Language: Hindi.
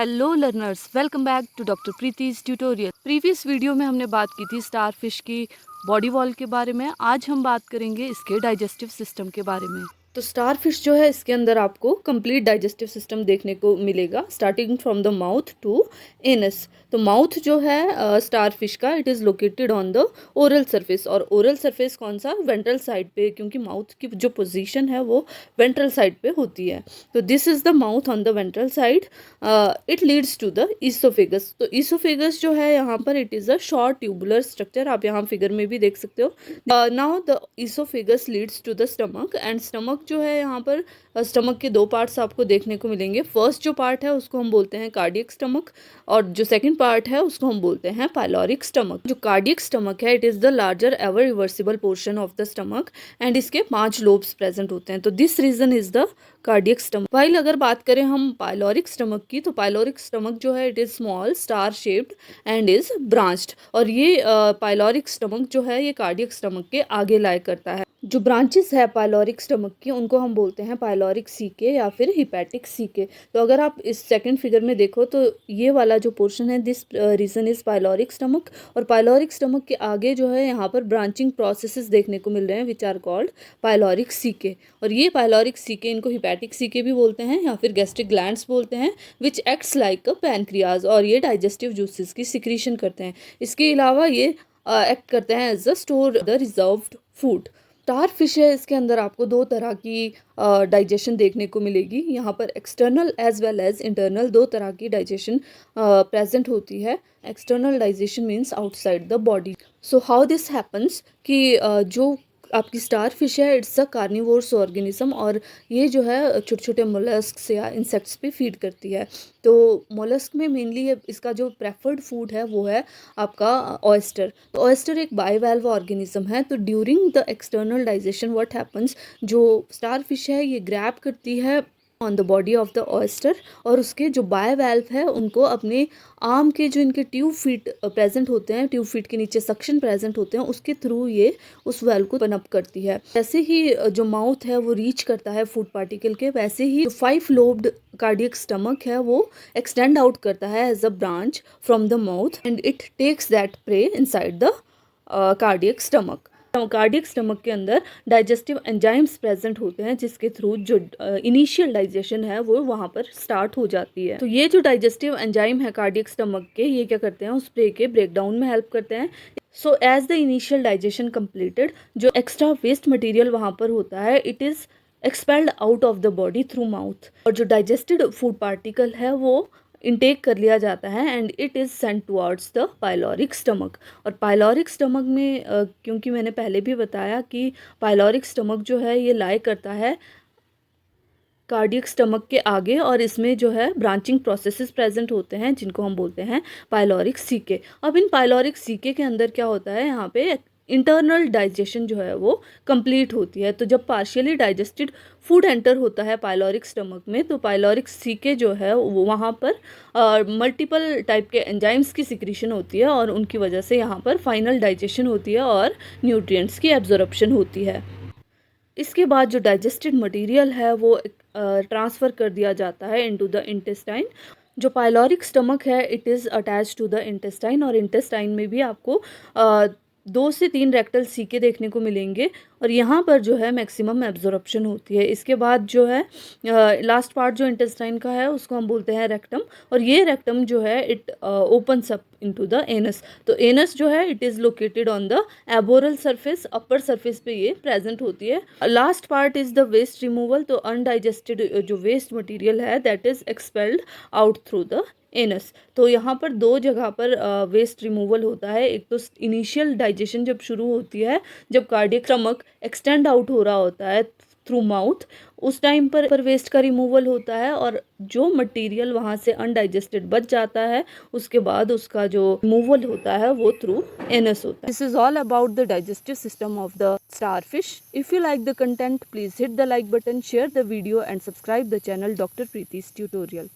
Hello learners, welcome back to doctor Preeti's tutorial. Previous video में हमने बात की थी स्टार फिश की बॉडी वॉल के बारे में। आज हम बात करेंगे इसके डाइजेस्टिव सिस्टम के बारे में। तो स्टार फिश जो है इसके अंदर आपको कंप्लीट डाइजेस्टिव सिस्टम देखने को मिलेगा, starting from the mouth to anus. तो माउथ जो है स्टार फिश का, it is located on the oral surface. और ओरल सरफेस कौन सा? वेंट्रल साइड पे, क्योंकि माउथ की जो पोजीशन है वो वेंट्रल साइड पे होती है। तो this is the mouth on the ventral side. It leads to the oesophagus. तो ईसोफेगस जो है यहाँ पर it is a short tubular structure, आप यहाँ फिगर में भी देख सकते हो। Now the oesophagus leads to the stomach, and stomach जो है यहाँ पर स्टमक के दो पार्ट्स आपको देखने को मिलेंगे। फर्स्ट जो पार्ट है उसको हम बोलते हैं कार्डियक स्टमक, और जो सेकंड पार्ट है उसको हम बोलते हैं पाइलोरिक स्टमक। जो कार्डियक स्टमक है it is the larger ever reversible portion of the stomach, and इसके 5 लोब्स प्रेजेंट होते हैं। तो this region is the cardiac stomach. While अगर बात करें हम पाइलोरिक स्टमक की, तो पाइलोरिक स्टमक जो है it is small, star shaped and is branched. और ये पाइलोरिक स्टमक जो है ये कार्डियक स्टमक के आगे लाई करता है। जो ब्रांचेस है पाइलोरिक स्टमक की उनको हम बोलते हैं पाइलोरिक सीके या फिर हिपैटिक सीके। तो अगर आप इस सेकंड फिगर में देखो तो ये वाला जो पोर्शन है this region is pyloric stomach, और पाइलोरिक स्टमक के आगे जो है यहाँ पर ब्रांचिंग प्रोसेसेस देखने को मिल रहे हैं which are called pyloric caeca. और ये पाइलोरिक सीके, इनको हिपैटिक सीके भी बोलते हैं या फिर गैस्ट्रिक ग्लैंड्स बोलते हैं, which acts like a pancreas, और ये डाइजेस्टिव जूसेस की सिक्रीशन करते हैं। इसके अलावा ये एक्ट करते हैं as a store the reserved food. Star fish है, इसके अंदर आपको दो तरह की डाइजेशन देखने को मिलेगी। यहाँ पर external as well as internal दो तरह की डाइजेशन प्रेजेंट होती है। External digestion means outside the body. So how this happens कि जो आपकी स्टार फिश है इट्स अ कार्निवोरस ऑर्गेनिज्म, और ये जो है छोटे छोटे मोलस्क्स या इंसेक्ट्स पे फीड करती है। तो मोलस्क में मेनली इसका जो प्रेफर्ड फूड है वो है आपका ऑयस्टर। तो ऑयस्टर एक बाइवैल्व ऑर्गेनिज्म है। तो during the external digestion what happens, जो स्टार फिश है ये ग्रैब करती है on the body of the oyster, और उसके जो बाइवैल्व है उनको अपने आर्म के जो इनके ट्यूब फीट प्रेजेंट होते हैं, ट्यूब फीट के नीचे सक्शन प्रेजेंट होते हैं, उसके थ्रू ये उस वेल्व को ओपन अप करती है। जैसे ही जो माउथ है वो रीच करता है फूड पार्टिकल के, वैसे ही 5 लोब्ड कार्डियक स्टमक है वो एक्सटेंड आउट करता है as a branch from the mouth, and it takes that prey inside the cardiac stomach. Cardiac stomach के अंदर डाइजेस्टिव एंजाइम्स प्रेजेंट होते हैं, जिसके थ्रू जो इनिशियल डाइजेशन है वो वहाँ पर स्टार्ट हो जाती है। तो ये जो डाइजेस्टिव एंजाइम है कार्डियक स्टमक के, ये क्या करते हैं उस प्रे के ब्रेक डाउन में हेल्प करते हैं। So as the initial digestion completed, जो एक्स्ट्रा वेस्ट मटेरियल वहाँ पर होता है it is expelled out of the body through mouth, और जो डाइजेस्टेड फूड पार्टिकल है वो इनटेक कर लिया जाता है, and it is sent towards the pyloric stomach. और पाइलोरिक स्टमक में क्योंकि मैंने पहले भी बताया कि पाइलोरिक स्टमक जो है ये लाई करता है कार्डियक स्टमक के आगे, और इसमें जो है ब्रांचिंग प्रोसेसेस प्रेजेंट होते हैं जिनको हम बोलते हैं पाइलोरिक सीके। अब इन पाइलोरिक सीके के अंदर क्या होता है, यहाँ पे इंटरनल डाइजेशन जो है वो कंप्लीट होती है। तो जब पार्शियली डाइजेस्टेड फूड एंटर होता है पाइलोरिक स्टमक में, तो पाइलोरिक सीके जो है वो वहाँ पर मल्टीपल टाइप के एंजाइम्स की सिक्रीशन होती है, और उनकी वजह से यहाँ पर फाइनल डाइजेशन होती है और न्यूट्रिएंट्स की एब्जॉर्प्शन होती है। इसके बाद जो डाइजेस्टेड मटेरियल है वो ट्रांसफ़र कर दिया जाता है इनटू द इंटेस्टाइन। जो पाइलोरिक स्टमक है it is attach to the intestine, और इंटेस्टाइन में भी आपको 2 से 3 रेक्टल सीके देखने को मिलेंगे, और यहाँ पर जो है मैक्सिमम एब्जॉर्प्शन होती है। इसके बाद जो है लास्ट पार्ट जो इंटेस्टाइन का है उसको हम बोलते हैं रेक्टम, और ये रेक्टम जो है it opens up into the anus. तो एनस जो है it is located on the aboral surface, upper surface पे ये प्रेजेंट होती है। Last part is the waste removal. तो अनडाइजेस्टेड जो वेस्ट मटीरियल है that is expelled out through the anus. तो यहाँ पर 2 जगह पर वेस्ट रिमूवल होता है। एक तो इनिशियल डाइजेशन जब शुरू होती है, जब कार्डियक स्टमक एक्सटेंड आउट हो रहा होता है थ्रू माउथ, उस टाइम पर वेस्ट का रिमूवल होता है, और जो मटेरियल वहाँ से अनडाइजेस्टेड बच जाता है उसके बाद उसका जो रिमूवल होता है वो थ्रू एनस होता है। This is all about the digestive system of the starfish. If you like the content please hit the like button, share the video and subscribe the channel doctor Preeti's tutorial.